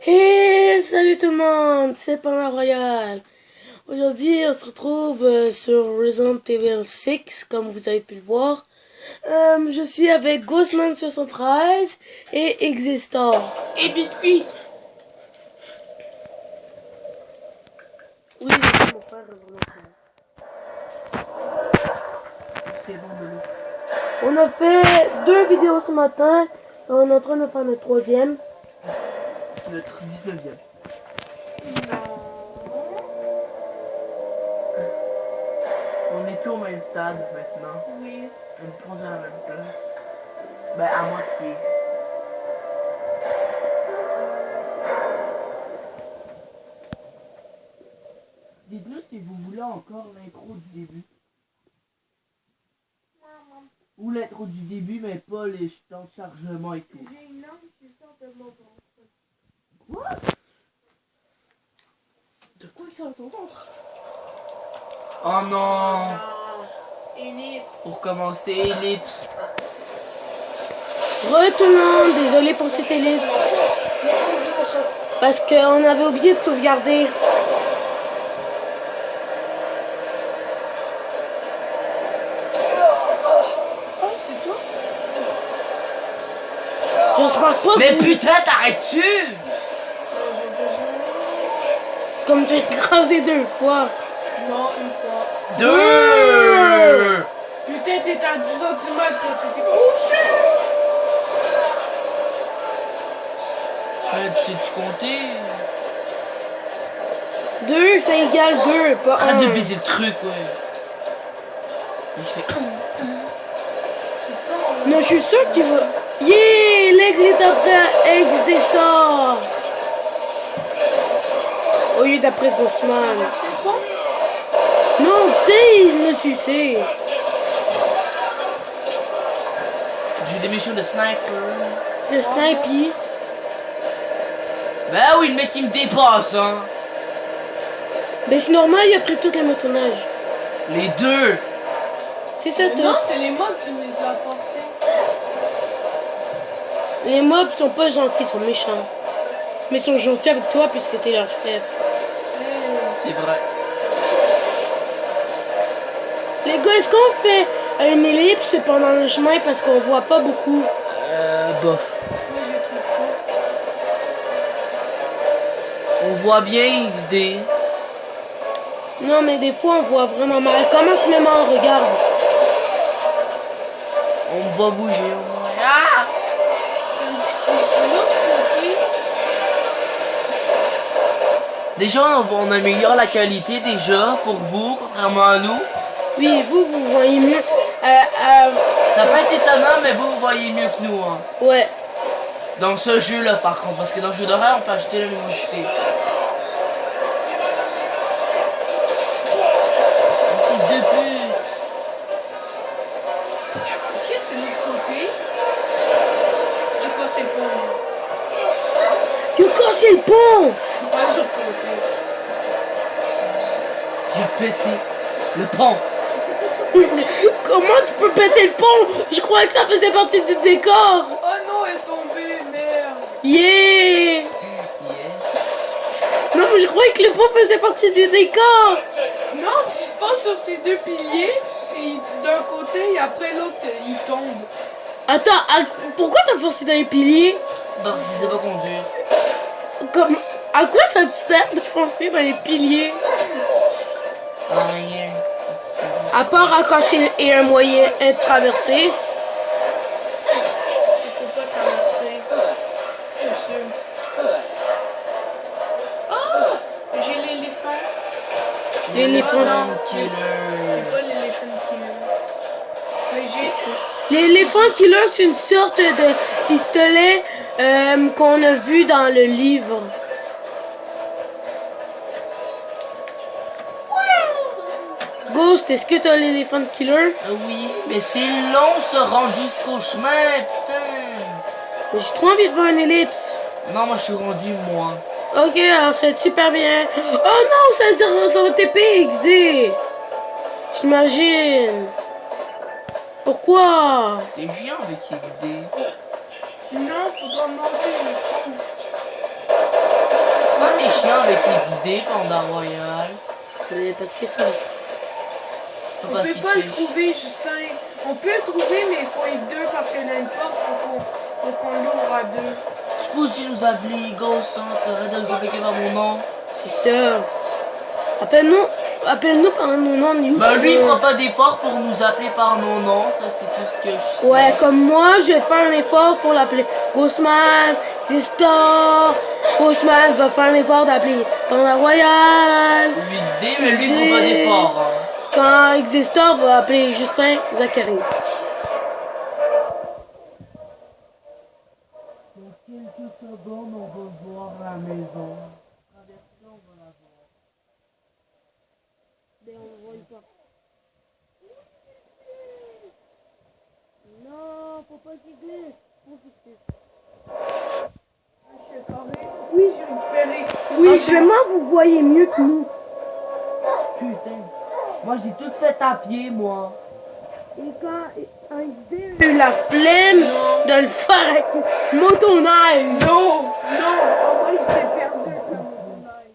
Hey, salut tout le monde, c'est Panda Royal. Aujourd'hui, on se retrouve sur Resident Evil 6, comme vous avez pu le voir. Je suis avec Ghostman 73 et Existor. Et Biscuit. Oui, c'est mon frère, vraiment. C'est bon, Lolo. On a fait 2 vidéos ce matin, et on est en train de faire notre 3e. Notre 19e. On est plus au même stade maintenant. Oui. On est rendu à la même place. Ben, à moitié. Dites-nous si vous voulez encore l'intro du début. Ou l'intro du début, mais pas les temps de chargement et tout. J'ai une langue qui sort de mon ventre. Quoi? De quoi il sort de ton ventre? Oh non! Ellipse. Pour commencer, ellipse. Re tout le monde, désolé pour cette ellipse. Parce qu'on avait oublié de sauvegarder. Oh, c'est toi? J'espère pas Mais que putain, t'arrêtes-tu? comme j'ai écrasé 2 fois. Non, une fois. 2! Putain, t'étais à 10 cm, t'étais couché. Tu sais-tu compter? 2, ça égale 2, pas 1. Arrête de baiser le truc, ouais. Il fait... Non, je suis sûr qu'il va... Yeah! L'aigle est après Existor. Au lieu d'après Ghostman. C'est bon? Non, tu sais, il me sucé. J'ai des missions de sniper. Le sniper. Ben oui, le mec il me dépasse, hein. Ben c'est normal, il a pris tous les motonnages. Les deux. C'est ça tout. Non, c'est les mobs qui nous les ont apportés. Les mobs sont pas gentils, ils sont méchants. Mais ils sont gentils avec toi puisque t'es leur chef. C'est vrai. Les gars, est-ce qu'on fait une ellipse pendant le chemin parce qu'on voit pas beaucoup? Bof. Moi, je les trouve pas. On voit bien XD. Non, mais des fois on voit vraiment mal. Commence même en regarde. On me voit bouger. Ah! Je me dis, c'est de l'autre côté. Déjà, on améliore la qualité déjà pour vous, contrairement à nous. Oui, vous voyez mieux. Ça peut être étonnant, mais vous voyez mieux que nous. Hein. Ouais. Dans ce jeu-là, par contre, parce que dans le jeu d'horreur, on peut acheter la luminosité. Fils de pute! Est-ce que c'est de l'autre côté? J'ai cassé le pont. Tu as cassé le pont! C'est pas de l'autre côté. J'ai pété le pont! Comment tu peux péter le pont? Je croyais que ça faisait partie du décor. Oh non, elle est tombée, merde. Yeah! Yeah. Non, mais je croyais que le pont faisait partie du décor. Non, tu passes sur ces deux piliers, et d'un côté, et après l'autre, il tombe. Attends, pourquoi t'as forcé dans les piliers? Parce que c'est pas conduire. Comme, à quoi ça te sert de foncer dans les piliers? Rien. À part à casser et un moyen de traverser. Il faut pas traverser. Je suis sûr. Ah! J'ai l'éléphant. L'éléphant. Killer. C'est pas l'éléphant killer. Mais j'ai... L'éléphant killer, c'est une sorte de pistolet qu'on a vu dans le livre. Ghost, est-ce que t'as l'éléphant killer? Oui, mais c'est long se rendre jusqu'au chemin, putain. J'ai trop envie de voir une ellipse. Non, moi je suis rendu, moi. Ok, alors c'est super bien. Oh non, ça va TP XD. J'imagine. Pourquoi? T'es chiant avec XD. Non, faudra manger le trou. Pourquoi t'es chiant avec XD, Panda Royal? Mais parce que ça. C'est pas On parce peut qu'il pas te le fait... trouver, Justin. On peut le trouver, mais il faut être deux parce qu'il y a une porte, faut qu'on l'ouvre à deux. Tu peux aussi nous appeler Ghost, hein, t'arrêtes de nous appeler par mon nom. C'est ça. Appelle-nous par nos noms de YouTube. Bah lui, il fera pas d'effort pour nous appeler par nos noms, ça c'est tout ce que je sais. Ouais, comme moi, je vais faire un effort pour l'appeler Ghostman, Sistar. Ghostman va faire un effort d'appeler Panda Royal. Lui XD, mais lui, il fera pas d'effort. Hein. Quand Existor va appeler Justin Zachary. Dans quelques secondes, on va voir la maison. Non, faut pas qu'il glisse. Oui, j'ai récupéré. Oui, Actuellement, vous voyez mieux que nous. Putain. Moi, j'ai tout fait à pied, moi. Et quand j'ai eu la flemme de le faire avec une motoneige. Non, non, en vrai, je t'ai perdu avec la motoneige.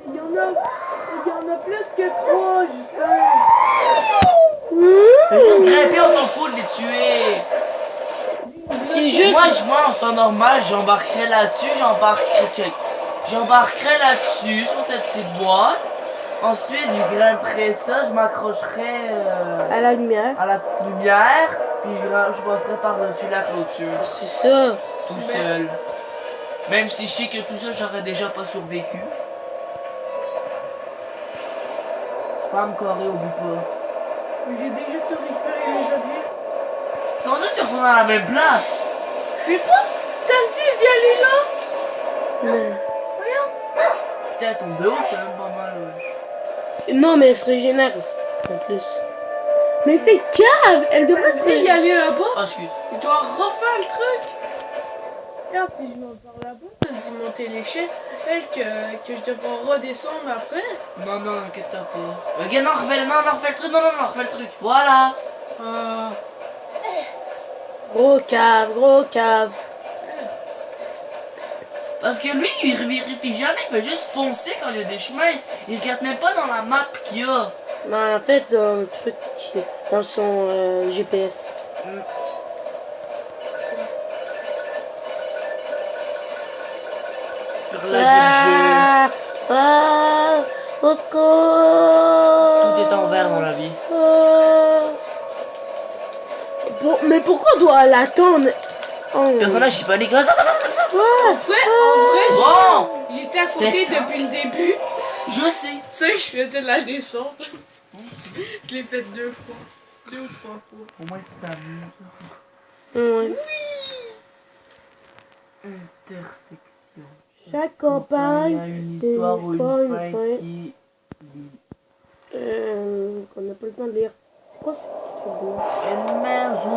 Il y en a plus que trois, Justin. Fais juste grimper, on s'en fout de les tuer. C'est juste. Moi, en temps normal, j'embarquerais là-dessus, j'embarquerais là-dessus, sur cette petite boîte. Ensuite, je grimperais ça, je m'accrocherais À la lumière. à la lumière, puis je passerais par-dessus la clôture, C'est ça. tout seul. Même si je sais que tout seul, j'aurais déjà pas survécu. Spam carré, oublie pas. Mais j'ai déjà tout récupéré les objets. Comment ça, tu retournes à la même place? Je sais pas, ça me dit d'y aller là. Mais- Regarde. Tiens, ton dos, c'est même pas mal, ouais. Non, mais elle se régénère. En plus. Mais c'est cave. Elle devrait se Je vais y régénérer. aller là-bas. Oh, excuse. Il doit refaire le truc. Regarde, si je m'en parle là-bas, ça me dit monter l'échelle. Fait que je devrais redescendre après. Non, non, inquiète-toi pas. Regarde, non, refais le truc, non, refais le truc. Voilà. Euh, Gros cave, gros cave. Parce que lui, il vérifie jamais, il fait juste foncer quand il y a des chemins. Il regarde même pas dans la map qu'il y a. Mais en fait, dans le truc, dans son GPS. Sur la Au secours. Tout est en vert dans la vie. Mais pourquoi on doit l'attendre? Oh. Personnage, il panique. Attends, en vrai, Bon, j'étais à côté C'était depuis le début. je sais. Tu sais que je faisais la descente. Je l'ai fait 2 fois. 2 ou 3 fois. Au moins, tu t'amuses. Ouais. Intersection. Chaque Il y a campagne, une c'est histoire ou une une fin fin qui... qu'on n'a pas le temps de lire. C'est quoi ce truc? Une maison.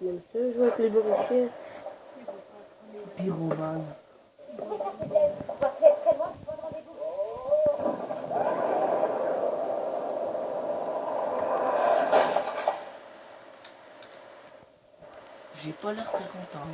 J'aime ça jouer avec les briquets. Pyromane. J'ai pas l'air très content.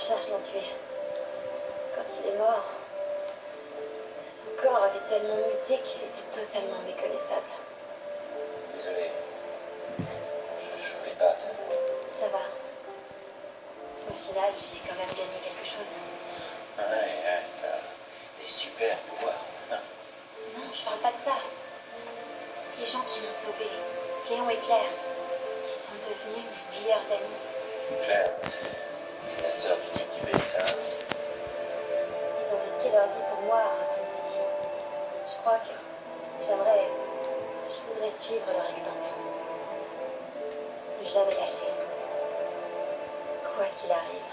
recherches l'ont tué. Quand il est mort, son corps avait tellement muté qu'il était totalement méconnaissable. Désolé. Je voulais pas te... Ça va. Au final, j'ai quand même gagné quelque chose. Ouais, t'as des super pouvoirs. Non. Non, je parle pas de ça. Les gens qui m'ont sauvé, Léon et Claire, ils sont devenus mes meilleurs amis. Claire, c'est la sœur du type du Bélissa. Ils ont risqué leur vie pour moi à Raccoon City. Je crois que je voudrais suivre leur exemple. Ne jamais lâcher. Quoi qu'il arrive.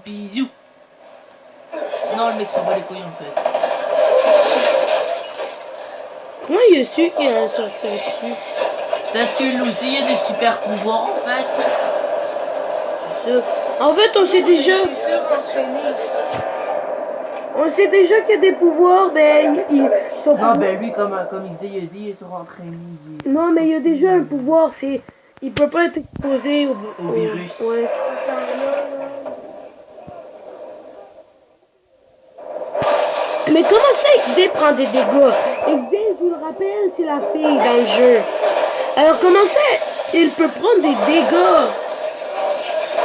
Bisous. Non, le mec s'en bat les couilles en fait. Comment il a su qu'il allait sortir dessus? Peut-être que lui aussi il a des super pouvoirs en fait. C'est sûr. En fait, on sait déjà. On sait déjà qu'il y a des pouvoirs, ben ils sont Non, pas. ben lui, comme il a dit, il est rentré. Non, mais il y a déjà un pouvoir, c'est. Il peut pas être exposé au virus. Ouais. Mais comment ça, XD prend des dégâts? XD, je vous le rappelle, c'est la fille dans le jeu. Alors comment ça, il peut prendre des dégâts?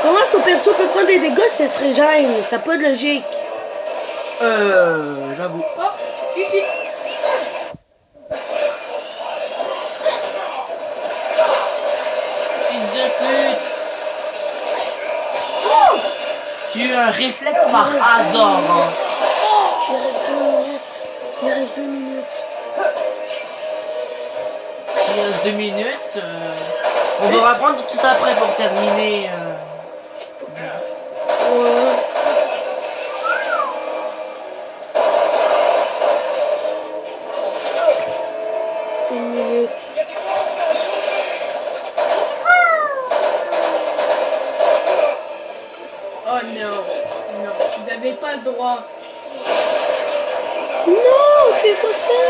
Comment son perso peut prendre des dégâts si elle se régène? Ça n'a pas de logique. J'avoue. Oh, ici. Fils de pute. Oh, j'ai eu un réflexe par hasard. Hein. Il reste 2 minutes. Il reste 2 minutes. On va reprendre tout après pour terminer. Ouais. Une minute. Oh non. Non, vous avez pas le droit. Non, c'est quoi ça?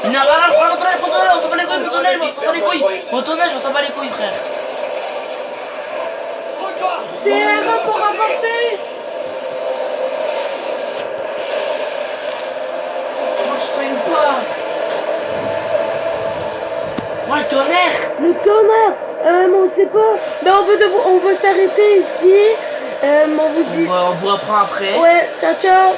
Il n'a pas le motoneige, on s'en bat les couilles, motoneige, on s'en bat les couilles. Motoneige, on s'en bat les couilles, frère. C'est un rapport avancé. Moi, je traîne pas. Moi, le tonnerre. Le tonnerre, on sait pas. Mais on veut s'arrêter ici. On vous dit. On vous reprend après. Ouais, ciao ciao.